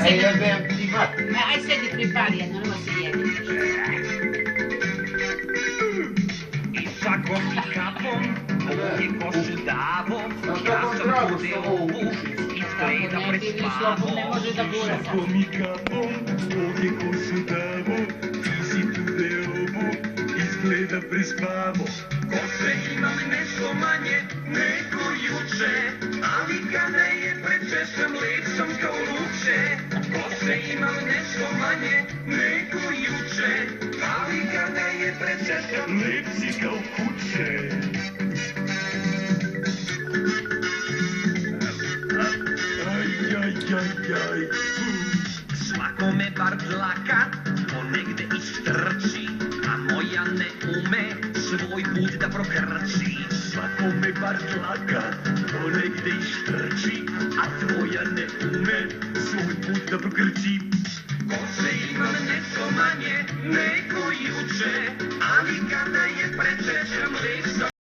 Aj sedi pripali jedno, nema se jedi. I sa košikapom, ovdje košu davom, ja sam bude ovu, izgleda pred spavom. Ne može da gura sad. Šakom i kapom, ovdje košu davom, ti si tude ovu, izgleda prespavo. Koše imam nešto manje nego juče, ali kada je prečešam ličom kao luče. Koše imam nešto manje nego juče, ali kada je prečešam Lep si kao kuće. Aj. svakome bar dlaka ponegde istrči, a moja ne ume svoj put da prokrči. Svakome bar dlaka ponegde ištrči, a tvoja ne ume svoj put da prokrči. Koše imam nešto manje nego juče, ali kada je prečešam ličom